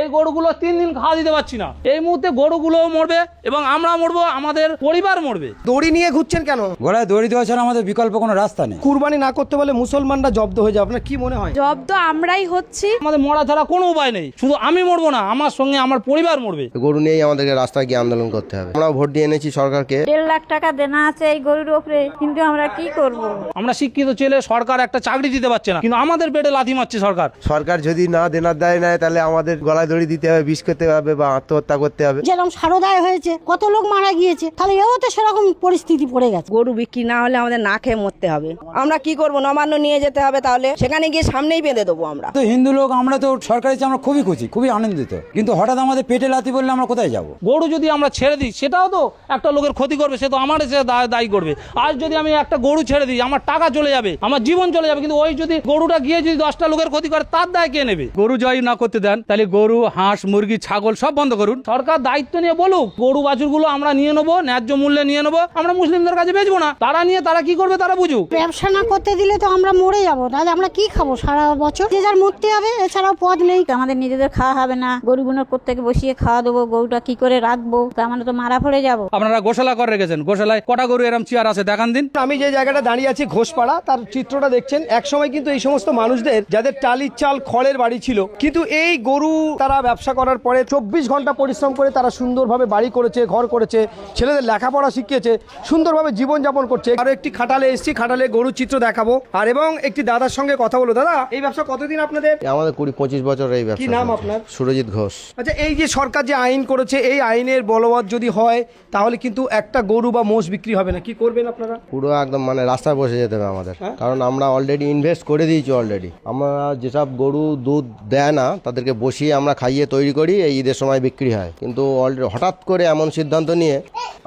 এই গরুগুলো 3 দিন খাওয়া দিতে পারছি না। এই মুহূর্তে গরুগুলো মরবে এবং আমরা মরবো, আমাদের পরিবার মরবে। দড়ি নিয়ে ঘুরছেন কেন? গলায় দড়ি দেওয়া ছাড়া আমাদের বিকল্প কোনো রাস্তা নেই। কুরবানি না করতে বলে মুসলমানরা জব্দ হয়ে যায়, আপনার কি মনে হয়? জব্দ আমরাই হচ্ছি। আমাদের মরা ছাড়া কোনো উপায় নেই। শুধু আমি মরবো না, আমার সঙ্গে আমার পরিবার মরবে। গরু নিয়েই আমাদেরকে রাস্তায় গিয়ে আন্দোলন করতে হবে। আমরা ভোট দিয়ে এনেছি সরকারকে। 1.5 লাখ টাকা দেনা আছে এই গরুর উপরে, কিন্তু আমরা কি করব? আমরা শিক্ষিত ছেলে, সরকার একটা চাকরি দিতে পারছে না, কিন্তু আমাদের পেটে লাথি মারছে সরকার। সরকার যদি না দেনার দায় নেয় তাহলে আমাদের গলায় দড়ি দিতে হবে, বিষ খেতে হবে বা আত্মহত্যা করতে হবে। যেরকম সারদায় হয়েছে, কত লোক মারা গিয়েছে, তাহলে এও তো সেরকম পরিস্থিতি পড়ে গেছে। গরু বিক্রি না হলে আমাদের না খেয়ে মরতে হবে। আমরা কি করব? নবান্ন নিয়ে যেতে হবে, তাহলে সেখানে গিয়ে সামনেই বেঁধে দেবো আমরা। তো হিন্দু লোক, আমরা তো সরকারি আমরা খুবই খুশি, খুবই আনন্দিত, কিন্তু হঠাৎ আমাদের পেটে লাথি বললে আমরা কোথায় যাব? গরু যদি আমরা ছেড়ে দিই সেটাও তো একটা লোকের ক্ষতি করবে, সে তো আমার সে দায়ী করবে। আজ যদি আমি একটা গরু ছেড়ে দিই, আমার টাকা চলে যাবে, আমার জীবন চলে যাবে, কিন্তু ওই যদি গরুটা গিয়ে যদি 10টা লোকের ক্ষতি করে, তার দায় কে নেবে? গরু জয় না করতে দেন, তাহলে গরু, হাঁস, মুরগি, ছাগল সব বন্ধ করুন। সরকার দায়িত্ব নিয়ে বলুক, গরু বাছুরগুলো আমরা নিয়ে নেবো, ন্যায্য মূল্যে নিয়ে নেবো, আমরা মুসলিমদের কাছে বেচবো না। তারা নিয়ে তারা কি করবে তারা বুঝুক। ব্যবসা না করতে দিলে তো আমরা মরে যাবো, তাহলে আমরা কি খাবো সারা বছর? যে যার মরতে হবে, এছাড়াও পথ নেই। আমাদের নিজেদের খাওয়া হবে না, গরুগুলোর প্রত্যেকে বসিয়ে খাওয়া দেবো, গরুটা কি করে রাখবো? তা আমরা তো মারা পড়ে যাবো। আপনারা গোশালা করে রেখেছেন, গোশালায় কটা গরু এরম চেয়ার আছে দেখান দিন। আমি যে জায়গাটা দাঁড়িয়ে আছি ঘোষপাড়া, তার চিত্রটা দেখছেন। একসময় কিন্তু এই সমস্ত মানুষদের যাদের টালির চাল খড়ের বাড়ি ছিল, কিন্তু এই গরু তারা ব্যবসা করার পরে 24 ঘন্টা পরিশ্রম করে তারা সুন্দরভাবে বাড়ি করেছে, ঘর করেছে, ছেলেদের লেখাপড়া শিখিয়েছে, সুন্দরভাবে জীবনযাপন করছে। আরো একটি খাটালে এসেছি, খাটালে গরুর চিত্র দেখাবো আর এবং একটি দাদার সঙ্গে কথা বলবো। দাদা, এই ব্যবসা কতদিন আপনাদের? আমাদের 20-25 বছর এই ব্যবসা। কি নাম আপনার? সুরজিৎ ঘোষ। আচ্ছা, এই যে সরকার যে আইন করেছে, এই আইনের বলবৎ যদি হয় তাহলে কিন্তু একটা গরু বা মোষ বিক্রি হবে না, কি করবেন আপনারা? পুরো একদম মানে রাস্তায় বসে যেতে হবে আমাদের, কারণ আমরা অলরেডি ইনভেস্ট করে দিয়েছি। অলরেডি আমরা যেসব গরু দুধ দেয় না তাদেরকে বসিয়ে আমরা খাইয়ে তৈরি করি, এই ঈদের সময় বিক্রি হয়। কিন্তু অলরেডি হঠাৎ করে এমন সিদ্ধান্ত নিয়ে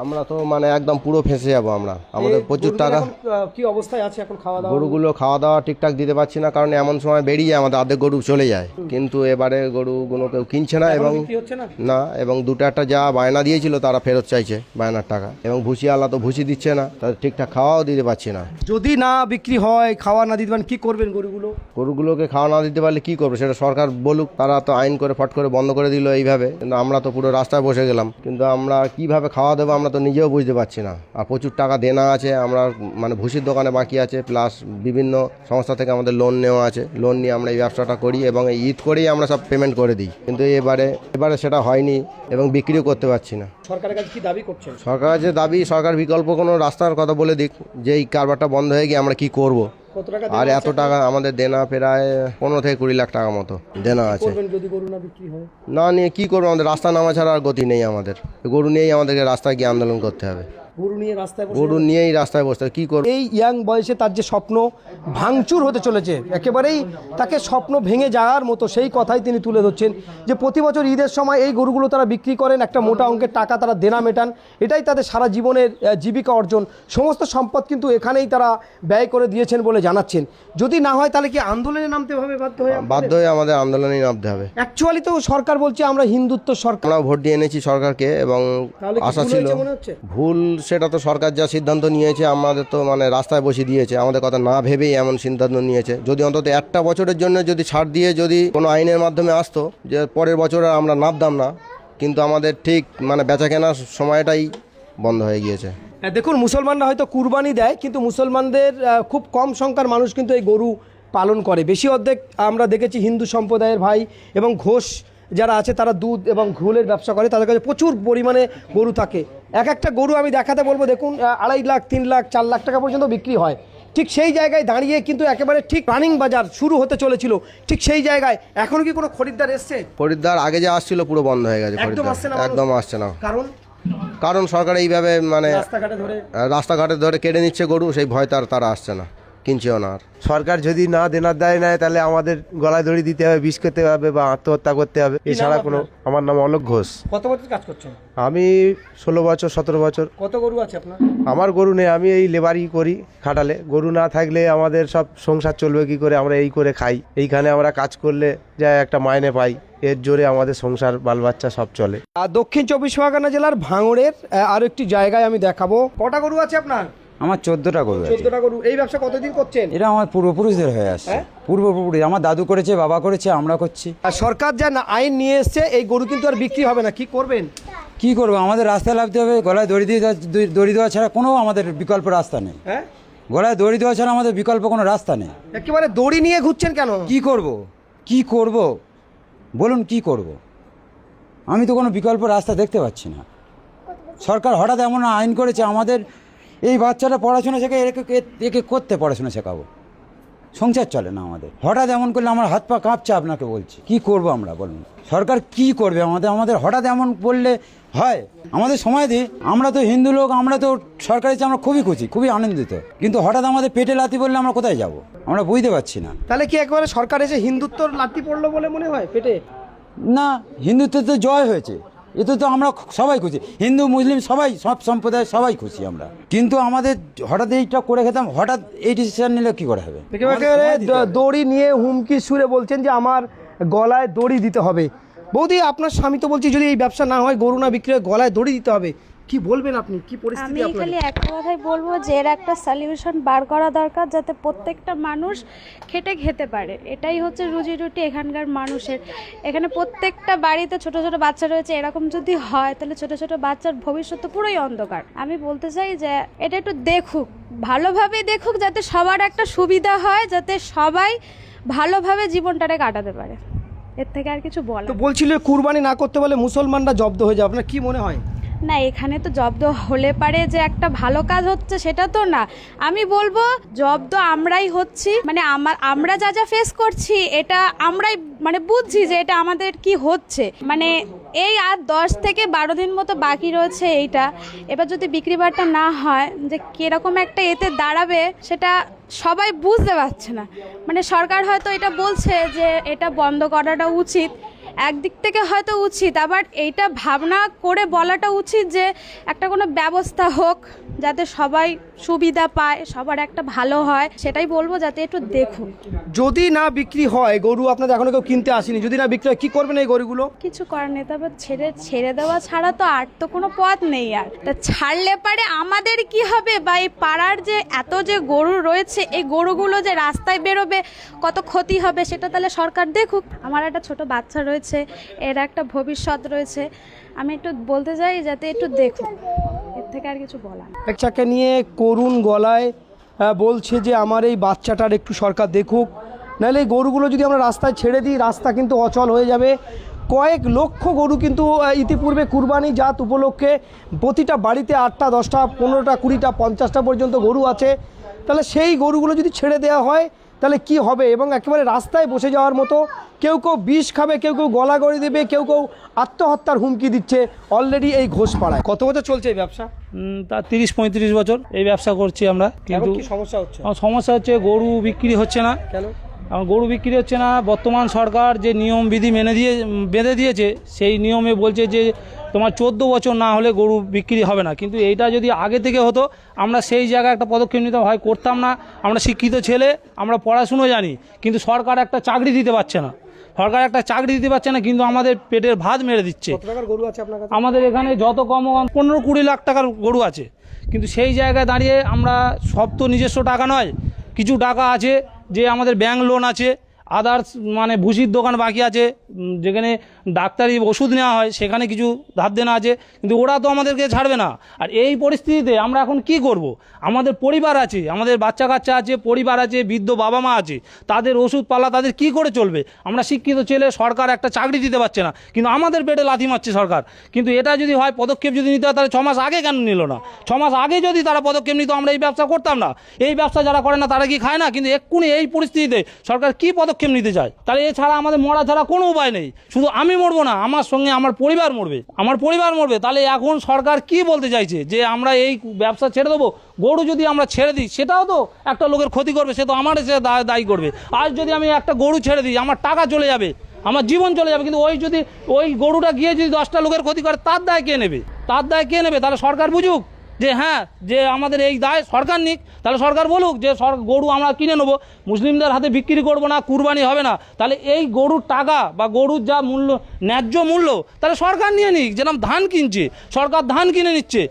আমরা তো মানে একদম পুরো ফেঁসে যাবো আমরা। আমাদের প্রচুর টাকা। কি অবস্থায় আছে এখন খাওয়া দাওয়া? গরুগুলো খাওয়া দাওয়া ঠিকঠাক দিতে পারছি না, কারণ এমন সময় বেরিয়ে আমাদের অর্ধেক গরু চলে যায়, কিন্তু এবারে গরুগুলো কেউ কিনছে না এবং না, এবং দুটো একটা যা বায়না দিয়েছিল তারা ফেরত চাইছে বায়নার টাকা, এবং ভুসিওয়ালা তো ভুসি দিচ্ছে না, তাদের ঠিকঠাক খাওয়াও দিতে পারছি না। যদি না বিক্রি হয়, খাওয়া না দিতে পারেন, কি করবেন গরুগুলোকে খাওয়া না দিতে পারলে কি করবে সেটা সরকার বলুক। তারা তো আইন করে ফট করে বন্ধ করে দিল এইভাবে, কিন্তু আমরা তো পুরো রাস্তায় বসে গেলাম, কিন্তু আমরা কিভাবে খাওয়া দেবো আমরা তো নিজেও বুঝতে পারছি না। আর প্রচুর টাকা দেনা আছে, আমরা মানে ভুসির দোকানে বাকি আছে, প্লাস বিভিন্ন সংস্থা থেকে আমাদের লোন নেওয়া আছে। লোন নিয়ে আমরা এই ব্যবসাটা করি এবং এই ঈদ করেই আমরা সব পেমেন্ট করে দিই, কিন্তু এবারে সেটা হয়নি এবং বিক্রিও করতে পারছি না। সরকারের কাছে কি দাবি করছেন? সরকারের যে দাবি, সরকার বিকল্প কোনো রাস্তার কথা বলে দিক, যে এই কারবারটা বন্ধ হয়ে গিয়ে আমরা কি করব। আর এত টাকা আমাদের দেনা, প্রায় 15 থেকে 20 লাখ টাকা মতো দেনা আছে। যদি গরু না বিক্রি হয়, না নিয়ে কি করবো? আমাদের রাস্তা নামা ছাড়া আর গতি নেই। আমাদের গরু নিয়েই আমাদেরকে রাস্তায় গিয়ে আন্দোলন করতে হবে। গরু নিয়েই রাস্তায় বসতে হবে, কি করবো? এই ইয়াং বয়সে তার যে স্বপ্ন ভাঙচুর হতে চলেছে, একেবারেই তাকে স্বপ্ন ভেঙে যাওয়ার মতো সেই কথাই তিনি তুলে ধরছেন, যে প্রতি বছর ঈদের সময় এই গরুগুলো তারা বিক্রি করেন, একটা মোটা অঙ্কের টাকা তারা দেনা মেটান, এটাই তাদের সারা জীবনের জীবিকা অর্জন। সমস্ত সম্পদ কিন্তু এখানেই তারা ব্যয় করে দিয়েছেন বলে জানাচ্ছেন। যদি না হয় তাহলে কি আন্দোলনে নামতে হবে? বাধ্য হয়ে আমাদের আন্দোলনেই নামতে হবে। অ্যাকচুয়ালি তো সরকার বলছে আমরা হিন্দুত্ব সরকার। আমরা ভোট দিয়ে এনেছি সরকারকে এবং আশা ছিল ভুল, সেটা তো সরকার যা সিদ্ধান্ত নিয়েছে আমাদের তো মানে রাস্তায় বসিয়ে দিয়েছে, আমাদের কথা না ভেবেই এমন সিদ্ধান্ত নিয়েছে। যদি অন্তত একটা বছরের জন্য যদি ছাড় দিয়ে যদি কোনো আইনের মাধ্যমে আসতো যে পরের বছর আমরা নামতাম না, কিন্তু আমাদের ঠিক মানে বেচা কেনার সময়টাই বন্ধ হয়ে গিয়েছে। দেখুন, মুসলমানরা হয়তো কুরবানি দেয়, কিন্তু মুসলমানদের খুব কম সংখ্যার মানুষ কিন্তু এই গরু পালন করে। বেশি অর্ধেক আমরা দেখেছি হিন্দু সম্প্রদায়ের ভাই এবং ঘোষ যারা আছে তারা দুধ এবং ঘোলের ব্যবসা করে, তাদের কাছে প্রচুর পরিমাণে গরু থাকে। এক একটা গরু আমি দেখাতে বলবো, দেখুন 2.5 লাখ, 3 লাখ, 4 লাখ টাকা পর্যন্ত বিক্রি হয়। ঠিক সেই জায়গায় দাঁড়িয়ে কিন্তু একেবারে ঠিক রানিং বাজার শুরু হতে চলেছিল, ঠিক সেই জায়গায় এখনো কি কোনো খরিদ্দার এসছে? খরিদ্দার আগে যা আসছিল পুরো বন্ধ হয়ে গেছে, একদম আসছে না। কারণ সরকার এইভাবে মানে রাস্তাঘাটে ধরে কেটে নিচ্ছে গরু, সেই ভয় তারা আসছে না, কিনছেও না। আর সরকার যদি না দেনার দায় নেয় তাহলে আমাদের গলায় দড়ি দিতে হবে, বিষ খেতে হবে বা আত্মহত্যা করতে হবে, এছাড়া কোনো। আমার নাম অলোক ঘোষ। কত বছর কাজ করছেন? আমি 16 বছর 17 বছর। কত গরু আছে আপনার? আমার গরু নেই, আমি এই লেবারই করি খাটালে। গরু না থাকলে আমাদের সব সংসার চলবে কি করে? আমরা এই করে খাই, এইখানে আমরা কাজ করলে যা একটা মাইনে পাই, এর জোরে আমাদের সংসার বাল বাচ্চা সব চলে। দক্ষিণ 24 পরগনা জেলার ভাঙড়ের আরো একটি জায়গায় আমি দেখাবো। কটা গরু আছে আপনার? আমার 14টা গরু আছে। 14টা গরু। এই ব্যবসা কতদিন করছেন? এটা আমার পূর্বপুরুষদের হয়ে আসছে। হ্যাঁ? পূর্বপুরুষ, আমার দাদু করেছে, বাবা করেছে, আমরা করছি। আর সরকার যা আইন নিয়ে এসছে এই গরু কিন্তু আর বিক্রি হবে না, কি করবেন? কি করবো, আমাদের রাস্তায় লাভতে হবে, গলায় দড়ি দেওয়া ছাড়া কোনো আমাদের বিকল্প রাস্তা নেই। হ্যাঁ, গলায় দড়ি দেওয়া ছাড়া আমাদের বিকল্প কোনো রাস্তা নেই। একেবারে দড়ি নিয়ে ঘুরছেন কেন? কি করব বলুন, কি করব? আমি তো কোনো বিকল্প রাস্তা দেখতে পাচ্ছি না। সরকার হঠাৎ এমন আইন করেছে, আমাদের এই বাচ্চাটা পড়াশোনা শেখে, একে করতে পড়াশোনা শেখাবো, সংসার চলে না আমাদের। হঠাৎ এমন করলে আমার হাত পা কাঁপছে, আপনাকে বলছি। কি করব আমরা বলুন? সরকার কি করবে আমাদের হঠাৎ এমন বললে হয়? আমাদের সময় দিই, আমরা তো হিন্দু লোক, আমরা তো সরকারের চেয়ে আমরা খুবই খুশি, খুবই আনন্দিত। কিন্তু হঠাৎ আমাদের পেটে লাথি বললে আমরা কোথায় যাব? আমরা বুঝতে পারছি না। তাহলে কি একবারে সরকার এসে হিন্দুত্বর লাথি পড়লো বলে মনে হয় পেটে? না, হিন্দুত্বের তো জয় হয়েছে, এতে তো আমরা সবাই খুশি, হিন্দু মুসলিম সবাই, সব সম্প্রদায় সবাই খুশি আমরা। কিন্তু আমাদের হঠাৎ এইটা করে খেতাম, হঠাৎ এই ডিসিশন নিলে কি করে হবে? একেবারে দড়ি নিয়ে হুমকি সুরে বলছেন যে আমার গলায় দড়ি দিতে হবে। বৌদি, আপনার স্বামী তো বলছি যদি এই ব্যবসা না হয়, গরু না বিক্রি হয়, গলায় দড়ি দিতে হবে। কি বলবেন আপনি? কি পরিস্থিতি আমি আপনার? খালি একটা কথাই বলবো যে এর একটা সলিউশন বার করা দরকার, যাতে প্রত্যেকটা মানুষ খেটে খেতে পারে। এটাই হচ্ছে রুজি রুটি এখানকার মানুষের। এখানে প্রত্যেকটা বাড়িতে ছোট ছোট বাচ্চা রয়েছে, এরকম যদি হয় তাহলে ছোট ছোট বাচ্চার ভবিষ্যৎ তো পুরোই অন্ধকার। আমি বলতে চাই যে এটা একটু দেখুক, ভালোভাবে দেখুক, যাতে সবার একটা সুবিধা হয়, যাতে সবাই ভালোভাবে জীবনটারে কাটাতে পারে। এর থেকে আর কিছু বলা তো বলছিল কুরবানি না করতে বলে মুসলমানরা জব্দ হয়ে যাবে, আপনার কি মনে হয়? না, এখানে তো জব্দ হলে পারে যে একটা ভালো কাজ হচ্ছে সেটা তো না। আমি বলবো জব্দ আমরাই হচ্ছি, মানে আমরা যা যা ফেস করছি এটা আমরাই মানে বুঝছি যে এটা আমাদের কি হচ্ছে। মানে এই আর 10 থেকে 12 দিন মতো বাকি রয়েছে এইটা। এবার যদি বিক্রি বাট্টা না হয়, যে কিরকম একটা এতে দাঁড়াবে সেটা সবাই বুঝতে পারছে না। মানে সরকার হয়তো এটা বলছে যে এটা বন্ধ করাটা উচিত, একদিক থেকে হয়তো উচিত, আবার এইটা ভাবনা করে বলাটা উচিত যে একটা কোনো ব্যবস্থা হোক যাতে সবাই সুবিধা পায়, সবার একটা ভালো হয়। সেটাই বলবো, যাতে একটু দেখুন। যদি না বিক্রি হয় গরু, আপনাদের এখনো কেউ কিনতে আসেনি, যদি না বিক্রি হয় কি করবেন এই গরুগুলো? কিছু করার নেই, তবে ছেড়ে দেওয়া ছাড়া তো আর তো কোনো পথ নেই। আর তা ছাড়লে পারে আমাদের কি হবে, বা এই পাড়ার যে এত যে গরু রয়েছে, এই গরুগুলো যে রাস্তায় বেরোবে, কত ক্ষতি হবে সেটা তাহলে সরকার দেখুক। আমার একটা ছোট বাচ্চা রয়েছে, এর একটা ভবিষ্যৎ রয়েছে। আমি একটু বলতে চাই যাতে একটু দেখুন, এর থেকে আর কিছু বলা না। বাচ্চাকে নিয়ে করুণ গলায় বলছে যে আমার এই বাচ্চাটার একটু সরকার দেখুক, নাহলে এই গরুগুলো যদি আমরা রাস্তায় ছেড়ে দিই, রাস্তা কিন্তু অচল হয়ে যাবে। কয়েক লক্ষ গরু কিন্তু ইতিপূর্বে কুরবানি জাত উপলক্ষে প্রতিটা বাড়িতে 8টা 10টা 15টা 20টা 50টা পর্যন্ত গরু আছে। তাহলে সেই গরুগুলো যদি ছেড়ে দেওয়া হয় তাহলে কি হবে? এবং একেবারে রাস্তায় বসে যাওয়ার মতো, কেউ কেউ বিষ খাবে, কেউ কেউ গলাগড়ি দেবে, কেউ কেউ আত্মহত্যার হুমকি দিচ্ছে অলরেডি এই ঘোষপাড়ায়। কত বছর চলছে এই ব্যবসা? তা 30-35 বছর এই ব্যবসা করছি আমরা। কিন্তু কি সমস্যা হচ্ছে? আমার সমস্যা হচ্ছে গরু বিক্রি হচ্ছে না। কেন? আমার গরু বিক্রি হচ্ছে না, বর্তমান সরকার যে নিয়ম বিধি বেঁধে দিয়েছে, সেই নিয়মে বলছে যে তোমার 14 বছর না হলে গরু বিক্রি হবে না। কিন্তু এইটা যদি আগে থেকে হতো, আমরা সেই জায়গায় একটা পদক্ষেপ নিতে হয় করতাম না। আমরা শিক্ষিত ছেলে, আমরা পড়াশুনো জানি, কিন্তু সরকার একটা চাকরি দিতে পারছে না। সরকার একটা চাকরি দিতে পারছে না, কিন্তু আমাদের পেটের ভাত মেরে দিচ্ছে। কত টাকার গরু আছে আপনার কাছে? আমাদের এখানে যত কম 15-20 লাখ টাকার গরু আছে। কিন্তু সেই জায়গায় দাঁড়িয়ে আমরা, সব তো নিজস্ব টাকা নয়, কিছু টাকা আছে যে আমাদের ব্যাংক লোন আছে, আদার্স মানে ভুসির দোকান বাকি আছে, যেখানে ডাক্তারি ওষুধ নেওয়া হয় সেখানে কিছু ধার দেনা আছে, কিন্তু ওরা তো আমাদেরকে ছাড়বে না। আর এই পরিস্থিতিতে আমরা এখন কি করব? আমাদের পরিবার আছে, আমাদের বাচ্চা কাচ্চা আছে, পরিবার আছে, বৃদ্ধ বাবা মা আছে, তাদের ওষুধ পালা তাদের কি করে চলবে? আমরা শিক্ষিত ছেলে, সরকার একটা চাকরি দিতে পারছে না, কিন্তু আমাদের পেটে লাথি মারছে সরকার। কিন্তু এটা যদি হয়, পদক্ষেপ যদি নিতে হয়, তাহলে 6 মাস আগে কেন নিল না? 6 মাস আগে যদি তারা পদক্ষেপ নিত, আমরা এই ব্যবসা করতাম না। এই ব্যবসা যারা করে না তারা কি খায় না? কিন্তু এক্ষুনি এই পরিস্থিতিতে সরকার কি পদক্ষেপ নিতে চায়? তাহলে এছাড়া আমাদের মরা ছাড়া কোনো উপায় নেই। শুধু আমি মরবো না, আমার সঙ্গে আমার পরিবার মরবে। তাহলে এখন সরকার কি বলতে চাইছে? যে আমরা এই ব্যবসা ছেড়ে দেবো? গরু যদি আমরা ছেড়ে দিই, সেটাও তো একটা লোকের ক্ষতি করবে, সে তো আমার এসে দায়ী করবে। আজ যদি আমি একটা গরু ছেড়ে দিই, আমার টাকা চলে যাবে, আমার জীবন চলে যাবে, কিন্তু ওই গরুটা গিয়ে যদি 10টা লোকের ক্ষতি করে, তার দায় কে নেবে? তাহলে সরকার বুঝুক, যে হ্যাঁ যে আমাদের এই দায় সরকার নিক, তাহলে সরকার বলুক যে গরু আমরা কিনে নেবো, মুসলিমদের হাতে বিক্রি করবো না, কুরবানি হবে না, তাহলে এই গরুর টাকা বা গরুর যা মূল্য, ন্যায্য মূল্য, তাহলে সরকার নিয়ে নিক। যেরকম ধান কিনছে, সরকার ধান কিনে নিচ্ছে,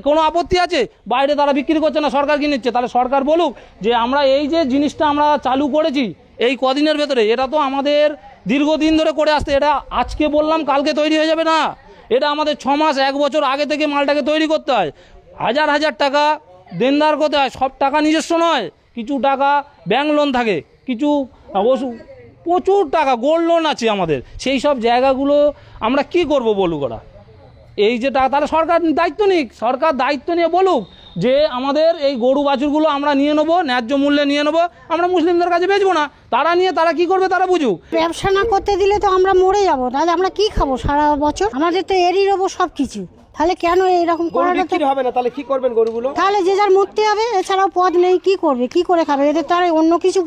কোনো আপত্তি আছে? বাইরে তারা বিক্রি করছে না, সরকার কিনে নিচ্ছে, তাহলে সরকার বলুক যে আমরা এই যে জিনিসটা আমরা চালু করেছি এই কদিনের ভেতরে, এটা তো আমাদের দীর্ঘদিন ধরে করে আসতে, এটা আজকে বললাম কালকে তৈরি হয়ে যাবে না, এটা আমাদের 6 মাস 1 বছর আগে থেকে মালটাকে তৈরি করতে হয়, হাজার হাজার টাকা দেনদার করতে হয়, সব টাকা নিজস্ব নয়, কিছু টাকা ব্যাংক লোন থাকে, কিছু প্রচুর টাকা গোল্ড লোন আছে আমাদের, সেই সব জায়গাগুলো আমরা কি করব বলুক ওরা? এই যে টাকা, তাহলে সরকার দায়িত্ব নিক, সরকার দায়িত্ব নিয়ে বলুক যে আমাদের এই গরু বাছুরগুলো আমরা নিয়ে নেবো, ন্যায্য মূল্যে নিয়ে নেবো, আমরা মুসলিমদের কাছে বেচবো না, তারা নিয়ে তারা কি করবে তারা বুঝুক। ব্যবসা না করতে দিলে তো আমরা মরে যাবো, তাহলে আমরা কি খাবো সারা বছর? আমাদের তো এরই নেবো সব কিছু, তাহলে কেন এরকম গরু করাটা? বিক্রি হবে না, তাহলে কি করবেন গরুগুলো? তাহলে যে যার মরতে হবে, এছাড়াও পথ নেই, কি করবে, কি করে খাবে? এদের তো আর অন্য কিছু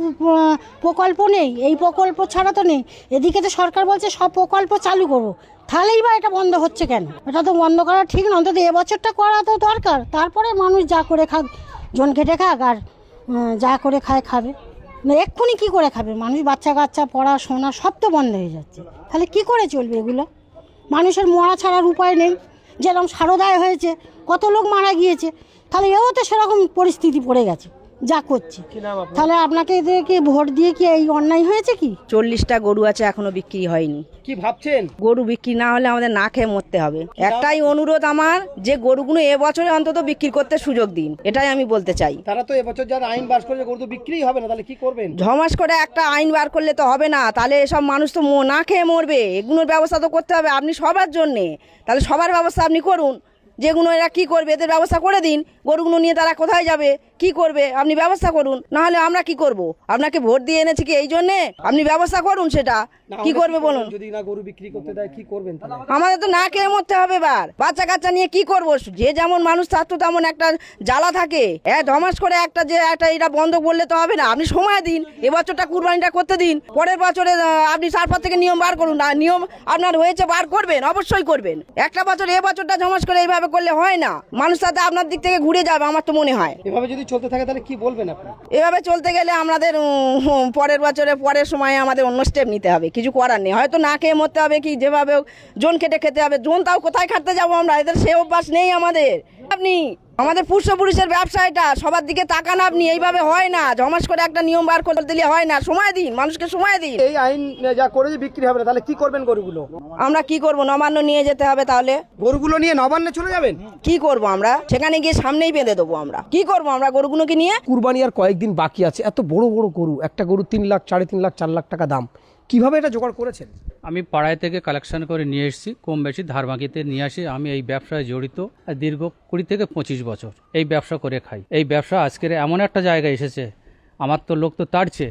প্রকল্প নেই, এই প্রকল্প ছাড়া তো নেই। এদিকে তো সরকার বলছে সব প্রকল্প চালু করবো, তাহলেই বা এটা বন্ধ হচ্ছে কেন? এটা তো বন্ধ করা ঠিক না, অন্তত এবছরটা করা তো দরকার, তারপরে মানুষ যা করে খাক, জন খেটে খাক, আর যা করে খায় খাবে না। এক্ষুনি কি করে খাবে মানুষ? বাচ্চা কাচ্চা পড়াশোনা সব তো বন্ধ হয়ে যাচ্ছে, তাহলে কি করে চলবে এগুলো? মানুষের মরা ছাড়ার উপায় নেই। যেরকম সারদায় হয়েছে, কত লোক মারা গিয়েছে, তাহলে এও তো সেরকম পরিস্থিতি পড়ে গেছে যা করছে। তাহলে আপনাকে এদেরকে ভোট দিয়ে কি এই অন্যায় হয়েছে কি? 40টা গরু আছে এখনো বিক্রি হয়নি। কি ভাবছেন? গরু বিক্রি না হলে আমাদের না খেয়ে মরতে হবে। একটাই অনুরোধ আমার, যে গরুগুলো এবছরে অন্তত বিক্রি করতে সুযোগ দিন, এটাই আমি বলতে চাই। তারা তো এবছর যারা আইন পাস করেছে গরু তো বিক্রিই হবে না, তাহলে কি করবেন? ঝমাস করে একটা আইন বার করলে তো হবে না, তাহলে এসব মানুষ তো না খেয়ে মরবে। এগুলোর ব্যবস্থা তো করতে হবে আপনি সবার জন্যে, তাহলে সবার ব্যবস্থা আপনি করুন। যেগুলো এরা কি করবে এদের ব্যবস্থা করে দিন, গরুগুলো নিয়ে তারা কোথায় যাবে, কি করবে আপনি ব্যবস্থা করুন, না হলে আমরা কি করব? আপনাকে ভোট দিয়ে এনেছি কি এই জন্যে? আপনি ব্যবস্থা করুন, সেটা কি করবে বলুন? যদি না গরু বিক্রি করতে দেয় কি করবেন তাহলে? আমাদের তো না খেয়ে মরতে হবে এবার। বাচ্চা কাচ্চা নিয়ে কি করব? যে যেমন মানুষ থাকতো তেমন একটা জ্বালা থাকে। ধমাস করে একটা যে একটা এটা বন্ধ করলে তো হবে না। আপনি সময় দিন, এবছরটা কুরবানিটা করতে দিন, পরের বছরে আপনি তারপর থেকে নিয়ম বার করুন। না নিয়ম আপনার হয়েছে বার করবেন, অবশ্যই করবেন। একটা বছর এবছরটা জমাস করে এইভাবে করলে হয় না, মানুষ তাতে আপনার দিক থেকে ঘুরে যাবে আমার তো মনে হয়। এভাবে যদি চলতে থাকে তাহলে কি বলবেন আপনি? এভাবে চলতে গেলে আমাদের পরের বছরে পরের সময়ে আমাদের অন্য স্টেপ নিতে হবে, কিছু করার নেই। হয়তো না খেয়ে মরতে হবে, কি যেভাবে জন খেটে খেতে হবে। জন তাও কোথায় খাটতে যাবো আমরা? এদের সে অভ্যাস নেই আমাদের। আপনি আমাদের পূর্বপুরুষের ব্যবসা, এটা সবার দিকে তাকান আপনি। এইভাবে হয় না, জমাস করে একটা নিয়ম বার করে দিলে হয় না। সময় দিন, মানুষকে সময় দিন। এই আইন যা করেছে বিক্রি হবে না, তাহলে কি করবেন গরুগুলো? আমরা কি করব? নবান্ন নিয়ে যেতে হবে। তাহলে গরুগুলো নিয়ে নবান্নে চলে যাবেন? কি করব আমরা? সেখানে গিয়ে সামনেই বেঁধে দেবো। আমরা কি করব আমরা গরুগুলোকে নিয়ে? কুরবানি আর কয়েকদিন বাকি আছে, এত বড় বড় গরু, একটা গরু 3 লাখ 3.5 লাখ 4 লাখ টাকা দাম, কিভাবে এটা জোগাড় করেছেন? আমি পাড়ায় থেকে কালেকশন করে নিয়ে এসেছি, কম বেশি ধার বাকিতে নিয়ে আসি। আমি এই ব্যবসায় জড়িত দীর্ঘ 20 থেকে 25 বছর এই ব্যবসা করে খাই। এই ব্যবসা আজকের এমন একটা জায়গায় এসেছে, আমার তো লোক তো তাড়ছে।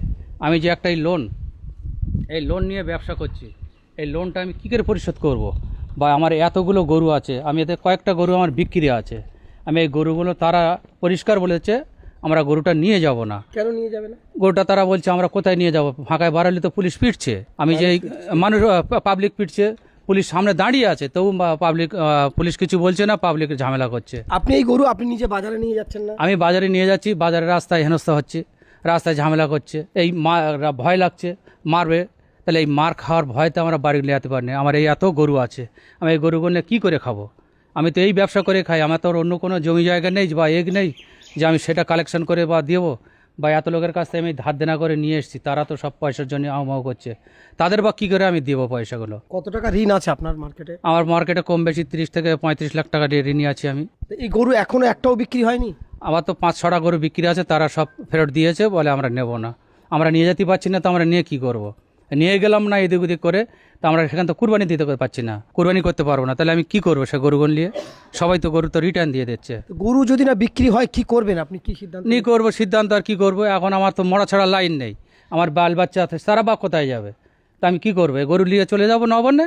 আমি যে একটা এই লোন নিয়ে ব্যবসা করছি, এই লোনটা আমি কী করে পরিশোধ করব? বা আমার এতগুলো গরু আছে, আমি এতে কয়েকটা গরু আমার বিক্রি আছে, আমি এই গরুগুলো তারা পরিষ্কার বলেছে আমরা গরুটা নিয়ে যাব না। কেন নিয়ে যাবে না? গরুটা তারা বলছে আমরা কোথায় নিয়ে যাব? ফাঁকায় বাড়ালে তো পুলিশ পিটছে। আমি যে মানুষ পাবলিক পিটছে, পুলিশ সামনে দাঁড়িয়ে আছে, তবু পুলিশ কিছু বলছে না, পাবলিক ঝামেলা করছে। আপনি এই গরু আপনি নিজে বাজারে নিয়ে যাচ্ছেন না? আমি বাজারে নিয়ে যাচ্ছি, বাজারে রাস্তায় হেনস্থা হচ্ছে, রাস্তায় ঝামেলা করছে। এই ভয় লাগছে মারবে, তাহলে এই মার খাওয়ার ভয়তে আমরা বাড়ি নিয়ে যেতে পারিনি। আমার এই এত গরু আছে, আমি এই গরুগুলো নিয়ে কী করে খাবো? আমি তো এই ব্যবসা করে খাই, আমার তো অন্য কোনো জমি জায়গা নেই বা নেই যে আমি সেটা কালেকশন করে বা দেবো। বা এত লোকের কাছ থেকে আমি ধার দেনা করে নিয়ে এসেছি, তারা তো সব পয়সার জন্য আউমাউ করছে, তাদের বা কী করে আমি দেবো পয়সাগুলো? কত টাকা ঋণ আছে আপনার মার্কেটে? আমার মার্কেটে কম বেশি 30 থেকে 35 লাখ টাকা দিয়ে ঋণী আছি আমি। এই গরু এখনো একটাও বিক্রি হয়নি? আমার তো 5-6টা গরু বিক্রি আছে, তারা সব ফেরত দিয়েছে, বলে আমরা নেব না। আমরা নিয়ে যেতে পারছি না, তো আমরা নিয়ে কী করব? নিয়ে গেলাম না এদিক ওদিক করে, তো আমরা সেখানে তো কুরবানি দিতে পারছি না, কুরবানি করতে পারবো না, তাহলে আমি কি করবো সে গরুগুলো নিয়ে? সবাই তো গরু তো রিটার্ন দিয়ে দিচ্ছে। গরু যদি না বিক্রি হয় কি করবেন আপনি? কি সিদ্ধান্ত নি করবো? সিদ্ধান্ত আর কি করবো? এখন আমার তো মরা ছাড়া লাইন নেই, আমার বাল বাচ্চা আছে, সারা বাপ কোথায় যাবে? তা আমি কি করবো? গরু নিয়ে চলে যাবো নবান্নে,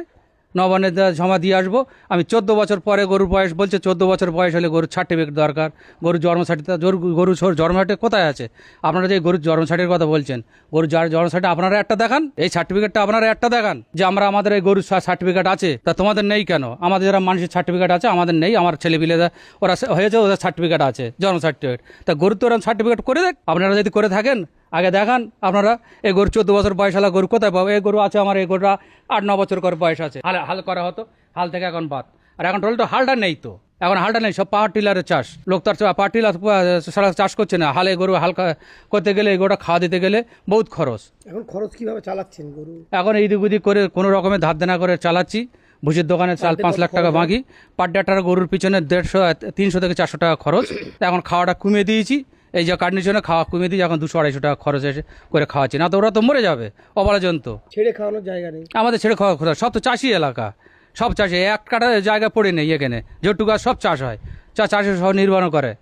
নবান্নে জমা দিয়ে আসবো। আমি 14 বছর পরে গরুর বয়স বলছে, 14 বছর বয়স হলে গরুর সার্টিফিকেট দরকার, গরুর জন্ম সার্টিফিকেট। গরুর জন্ম সার্টিফিকেট কোথায় আছে? আপনারা যে গরুর জন্ম সার্টিফিকেট কথা বলছেন, গরুর জন্ম সার্টিফিকেট আপনারা একটা দেখান, এই সার্টিফিকেটটা আপনারা একটা দেখান যে আমাদের এই গরুর সার্টিফিকেট আছে। তা তোমাদের নেই কেন? আমাদের যারা মানুষের সার্টিফিকেট আছে, আমাদের নেই। আমার ছেলেপিলেরা ওরা হয়েছে, ওদের সার্টিফিকেট আছে, জন্ম সার্টিফিকেট। তা গরুর তো ওরা সার্টিফিকেট করে দেখ। আপনারা যদি করে থাকেন আগে দেখান। আপনারা এই গরু 14 বছর বয়স হলে গরু কোথায় পাবো? এই গরু আছে আমার, এই গরুটা 8-9 বছর করে বয়স আছে। হাল করা হতো, হাল থেকে এখন বাদ। আর এখন টোটাল তো হালটা নেই, তো এখন হালটা নেই, সব পাওয়ার টিলারের চাষ। লোক তার পাওয়ার টিলার সারা চাষ করছে না। হালে গরু হালকা করতে গেলে, এই গরুটা খাওয়া দিতে গেলে বহুত খরচ। এখন খরচ কিভাবে চালাচ্ছেন গরু? এখন এইদিক ওদিক করে কোনো রকমের ধার দেনা করে চালাচ্ছি। ভুষির দোকানে 4-5 লাখ টাকা বাকি, পার ডে একটা গরুর পিছনে 300 থেকে 400 টাকা খরচ। এখন খাওয়াটা কমিয়ে দিয়েছি, এই যে কন্ডিশনে খাওয়া কমিয়ে দিয়েছি। এখন 200-250 টাকা খরচ এসে করে খাওয়াচ্ছি, না তো ওরা তো মরে যাবে অবলা জন্তু। ছেড়ে খাওয়ানোর জায়গা নেই আমাদের ছেড়ে খাওয়া খোঁজা, সব তো চাষি এলাকা, সব চাষি, এক কাটা জায়গা পড়ে নেই এখানে। যেটুকু সব চাষ হয়, চাষের সব নির্ভর করে।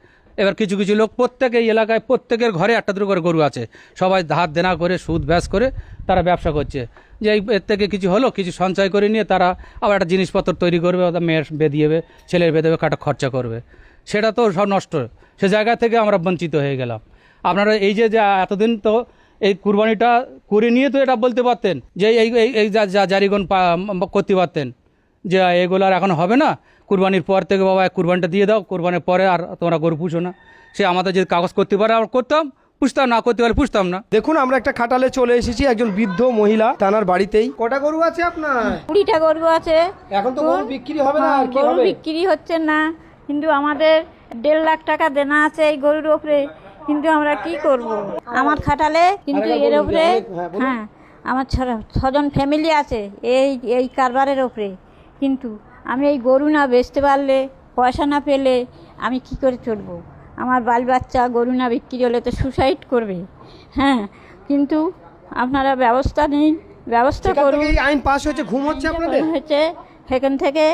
এবার কিছু কিছু লোক প্রত্যেক এই এলাকায় প্রত্যেকের ঘরে একটা দুটো করে গরু আছে, সবাই ধার দেনা করে সুদ ব্যাস করে তারা ব্যবসা করছে। যে এর থেকে কিছু হলো, কিছু সঞ্চয় করে নিয়ে তারা আবার একটা জিনিসপত্র তৈরি করবে, ওদের মেয়ের বেঁধিয়ে ছেলের বেঁধে কাটা খরচা করবে। সেটা তো সব নষ্ট। সে জায়গা থেকে আমরা বঞ্চিত হয়ে গেলাম। আপনারা এই যে এতদিন তো এই কুরবানিটা করে নিয়ে তো এটা বলতে পারতেন যে এই জারিগণ করতে পারতেন যে এগুলো আর এখন হবে না, কুরবানির পর থেকে বাবা কুরবানিটা দিয়ে দাও, কুরবানির পরে আর তোমরা গরু পুষো না। সে আমাদের যদি কাগজ করতে পারে আমরা করতাম, পুষতাম, না করতে পারে পুষতাম না। দেখুন, আমরা একটা খাটালে চলে এসেছি, একজন বৃদ্ধ মহিলা তানার বাড়িতেই। কটা গরু আছে আপনার? 20টা গরু আছে। এখন তো গরু বিক্রি হবে না, আর কি গরু হবে? বিক্রি হচ্ছে না, কিন্তু আমাদের 1.5 লাখ টাকা দেনা আছে এই গরুর ওপরে। কিন্তু আমরা কি করব? আমার খাটালে কিন্তু এর ওপরে, হ্যাঁ, আমার 6জন ফ্যামিলি আছে এই কারবারের ওপরে। কিন্তু আমি এই গরু না বেচতে পারলে, পয়সা না পেলে আমি কি করে চলবো? আমার বাল বাচ্চা গরু না বিক্রি হলে তো সুসাইড করবে। হ্যাঁ, কিন্তু আপনারা ব্যবস্থা নিন, ব্যবস্থা করুন। এই আইন পাস হয়েছে, ঘুম হচ্ছে আপনাদের? হয়েছে, সেখান থেকে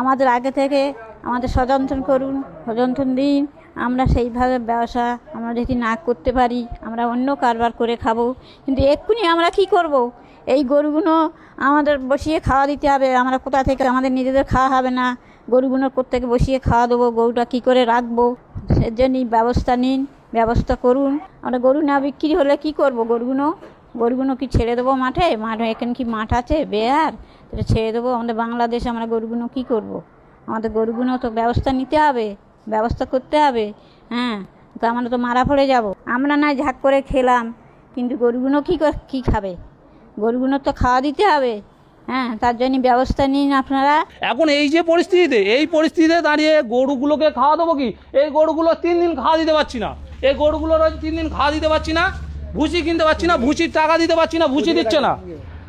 আমাদের আগে থেকে আমাদের সযন্ত্রণ করুন, সযন্ত্রণ দিন। আমরা সেইভাবে ব্যবসা আমরা যদি না করতে পারি, আমরা অন্য কারবার করে খাবো। কিন্তু এক্ষুনি আমরা কি করব? এই গরুগুলো আমাদের বসিয়ে খাওয়া দিতে হবে। আমরা কোথা থেকে, আমাদের নিজেদের খাওয়া হবে না, গরুগুলোর কোত্থেকে বসিয়ে খাওয়া দেবো? গরুটা কি করে রাখবো? সের জন্যই ব্যবস্থা নিন, ব্যবস্থা করুন। আমরা গরু না বিক্রি হলে কি করব? গরুগুলো কি ছেড়ে দেবো মাঠে? এখানে কি মাঠ আছে বেয়ার? এটা ছেড়ে দেবো? আমাদের বাংলাদেশে আমরা গরুগুলো কি করব? আমাদের গরুগুলো তো ব্যবস্থা নিতে হবে, ব্যবস্থা করতে হবে। হ্যাঁ, তো আমরা তো মারা পড়ে যাব। আমরা না ঝাঁক করে খেলাম, কিন্তু গরুগুলো কি খাবে? গরুগুলো তো খাওয়া দিতে হবে। হ্যাঁ, তার জন্য ব্যবস্থা নিন আপনারা। এখন এই যে পরিস্থিতিতে দাঁড়িয়ে গরুগুলোকে খাওয়া দেবো কি? এই গরুগুলো 3 দিন খাওয়া দিতে পারছি না। এই গরুগুলোর 3 দিন খাওয়া দিতে পারছি না, ভুসি কিনতে পারছি না, ভুসির টাকা দিতে পারছি না, ভুসি দিচ্ছে না।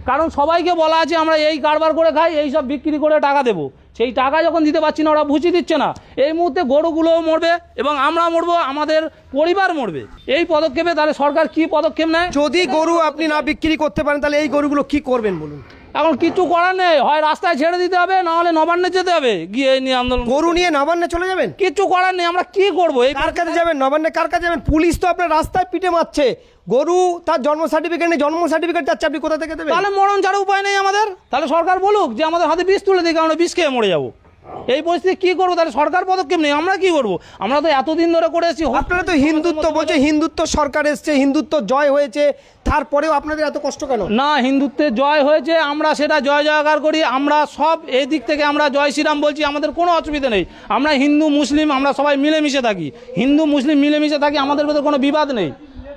কারণ সবাইকে বলা আছে আমরা এই কারবার করে খাই, এই সব বিক্রি করে টাকা দেবো। সেই টাকা যখন দিতে পারছি না, ওরা ভুসি দিচ্ছে না। এই মুহূর্তে গরুগুলোও মরবে এবং আমরা মরবো, আমাদের পরিবার মরবে। এই পদক্ষেপে তাহলে সরকার কি পদক্ষেপ নেয়? যদি গরু আপনি না বিক্রি করতে পারেন, তাহলে এই গরুগুলো কি করবেন বলুন? এখন কিছু করার নেই, হয় রাস্তায় ছেড়ে দিতে হবে, না হলে নবান্নে যেতে হবে, গিয়ে নিয়ে আন্দোলন। গরু নিয়ে নবান্নে চলে যাবেন? কিছু করার নেই, আমরা কি করবো? এই কার কাছে যাবেন? নবান্নে কার কাছে যাবেন? পুলিশ তো আপনার রাস্তায় পিটে মারছে। গরু তার জন্ম সার্টিফিকেট নেই, জন্ম সার্টিফিকেট চাচ্ছে, আপনি কোথা থেকে দেবেন? তাহলে মরণ ছাড়া উপায় নেই আমাদের। তাহলে সরকার বলুক যে আমাদের হাতে বিষ তুলে দিকে, আমরা বিষ খেয়ে মরে যাবো। এই পরিস্থিতি কি করবো? তাহলে সরকার পদক্ষেপ নেই, আমরা কি করবো? আমরা তো এতদিন ধরে করে এসেছি। আপনারা তো হিন্দুত্ব বলছে, হিন্দুত্ব সরকার এসছে, হিন্দুত্ব জয় হয়েছে, তারপরেও আপনাদের এত কষ্ট কেন? না, হিন্দুত্বের জয় হয়েছে, আমরা সেটা জয় জয়কার করি। আমরা সব এই দিক থেকে আমরা জয় শ্রীরাম বলছি, আমাদের কোনো অসুবিধা নেই। আমরা হিন্দু মুসলিম আমরা সবাই মিলেমিশে থাকি, হিন্দু মুসলিম মিলেমিশে থাকি, আমাদের মধ্যে কোনো বিবাদ নেই।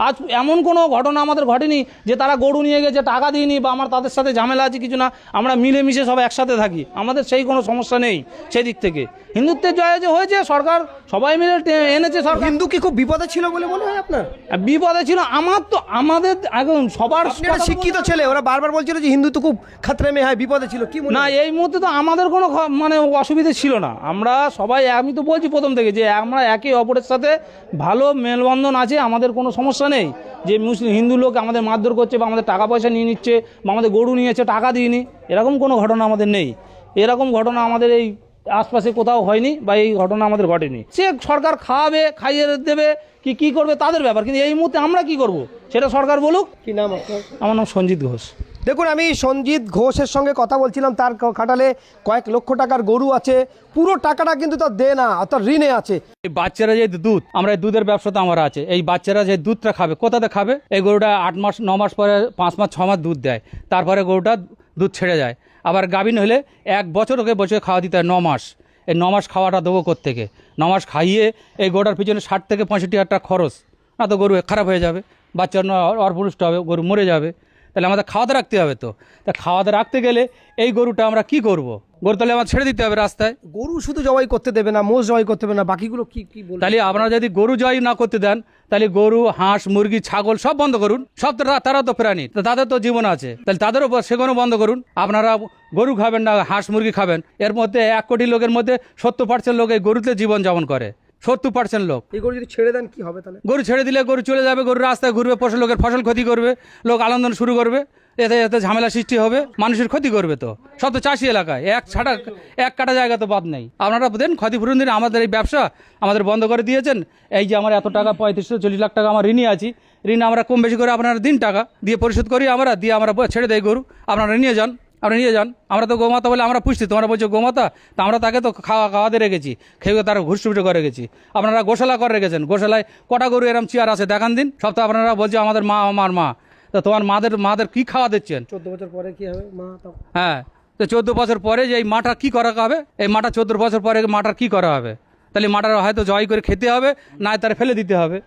আজ এমন কোনো ঘটনা আমাদের ঘটেনি যে তারা গরু নিয়ে গেছে টাকা দিইনি বা আমার তাদের সাথে ঝামেলা আছে, কিছু না। আমরা মিলেমিশে সব একসাথে থাকি, আমাদের সেই কোনো সমস্যা নেই সেই দিক থেকে। হিন্দুত্বের জয় যে হয়েছে, সরকার সবাই মিলে এনেছে। সরকার হিন্দু কি খুব বিপদে ছিল বলে মনে হয় আপনার? বিপদে ছিল আমাদের এখন সবার। শিক্ষিত ছেলে, ওরা বারবার বলছিল যে হিন্দু তো খুব খাতরে মে হয়, বিপদে ছিল। কি না, এই মুহূর্তে তো আমাদের কোনো মানে অসুবিধা ছিল না। আমরা সবাই, আমি তো বলছি প্রথম থেকে যে আমরা একে অপরের সাথে ভালো মেলবন্ধন আছে, আমাদের কোনো সমস্যা নেই। যে মুসলিম হিন্দু লোক আমাদের মারধর করছে বা আমাদের টাকা পয়সা নিয়ে নিচ্ছে বা আমাদের গরু নিয়েছে টাকা দিইনি, এরকম কোনো ঘটনা আমাদের নেই। এরকম ঘটনা আমাদের এই আশপাশে কোথাও হয়নি বা এই ঘটনা আমাদের ঘটেনি। সে সরকার খাওয়াবে, খাইয়ে দেবে, কি করবে তাদের ব্যাপার, কিন্তু এই মুহূর্তে আমরা কি করব সেটা সরকার বলুক। কি নাম আপনার? আমার নাম সঞ্জিত ঘোষ। দেখুন, আমি সঞ্জিত ঘোষের সঙ্গে কথা বলছিলাম, তার খাটালে কয়েক লক্ষ টাকার গরু আছে, পুরো টাকাটা কিন্তু তার দেয় না, অর্থাৎ ঋণে আছে। এই বাচ্চারা যে দুধ, আমরা এই দুধের ব্যবসা তো আমার আছে, এই বাচ্চারা যে দুধটা খাবে কোথাতে খাবে? এই গরুটা 8 মাস 9 মাস পরে 5 মাস 6 মাস দুধ দেয়, তারপরে গরুটা দুধ ছেড়ে যায়। আবার গাভিন হলে 1 বছর ওকে বসে খাওয়া দিতে হয় 9 মাস। এই 9 মাস খাওয়াটা দেবো কোত্থেকে? 9 মাস খাইয়ে এই গরুটার পিছনে 60 থেকে 65,000 টাকা খরচ, না তো গরু খারাপ হয়ে যাবে, বাচ্চা অর্পুষ্ট হবে, গরু মরে যাবে। তাহলে আমাদের খাওয়াতে রাখতে হবে। তো তা খাওয়াতে রাখতে গেলে এই গরুটা আমরা কি করব? গরু তাহলে আমার ছেড়ে দিতে হবে রাস্তায়। গরু শুধু জবাই করতে দেবে না, মোষ জবাই করতে দেবে না, বাকিগুলো কি কি বলবেন? তাহলে আপনারা যদি গরু জবাই না করতে দেন, তাহলে গরু, হাঁস, মুরগি, ছাগল সব বন্ধ করুন। সব তো তারা তো প্রাণী, তো তাদের তো জীবন আছে, তাহলে তাদেরও সেগুলো বন্ধ করুন। আপনারা গরু খাবেন না, হাঁস মুরগি খাবেন। এর মধ্যে 1 কোটি লোকের মধ্যে 70% লোক এই গরুতে জীবন যাপন করে। 70% লোক। এই গরু যদি ছেড়ে দেন কি হবে তাহলে? গরু ছেড়ে দিলে গরু চলে যাবে, গরু রাস্তায় ঘুরবে, লোকের ফসল ক্ষতি করবে, লোক আন্দোলন শুরু করবে, এতে এতে ঝামেলা সৃষ্টি হবে, মানুষের ক্ষতি করবে। তো সব তো চাষি এলাকায়, এক কাটা জায়গা তো বাদ নেই। আপনারা দেন ক্ষতিপূরণ দিন। আমাদের এই ব্যবসা আমাদের বন্ধ করে দিয়েছেন। এই যে আমার এত টাকা 35-40 লাখ টাকা আমার ঋণী আছি, ঋণ আমরা কম বেশি করে আপনারা দিন, টাকা দিয়ে পরিশোধ করি আমরা, দিয়ে আমরা ছেড়ে দেয় গরু, আপনারা নিয়ে যান, আপনারা নিয়ে যান। আমরা তো গোমাতা বলে আমরা পুষছি, তোমরা বলছো গোমাতা, তা আমরা তাকে তো খাওয়াতে রেখেছি, খেয়ে তারা ঘুষটুসে করে রেখেছি। আপনারা গোশালা করে রেখেছেন, গোশালায় কটা গরু এরম চেয়ার আছে দেখান দিন। সব তো আপনারা বলছো আমাদের মা, আমার মা, তো তোমার মাদের কি খাওয়া দিচ্ছেন? 14 বছর পরে কি হবে মা? হ্যাঁ, তো 14 বছর পরে যে এই মাটা কি করা হবে? এই মাটা 14 বছর পরে মাটার কি করা হবে? তাহলে মাটার হয়তো জয় করে খেতে হবে, না তার ফেলে দিতে হবে।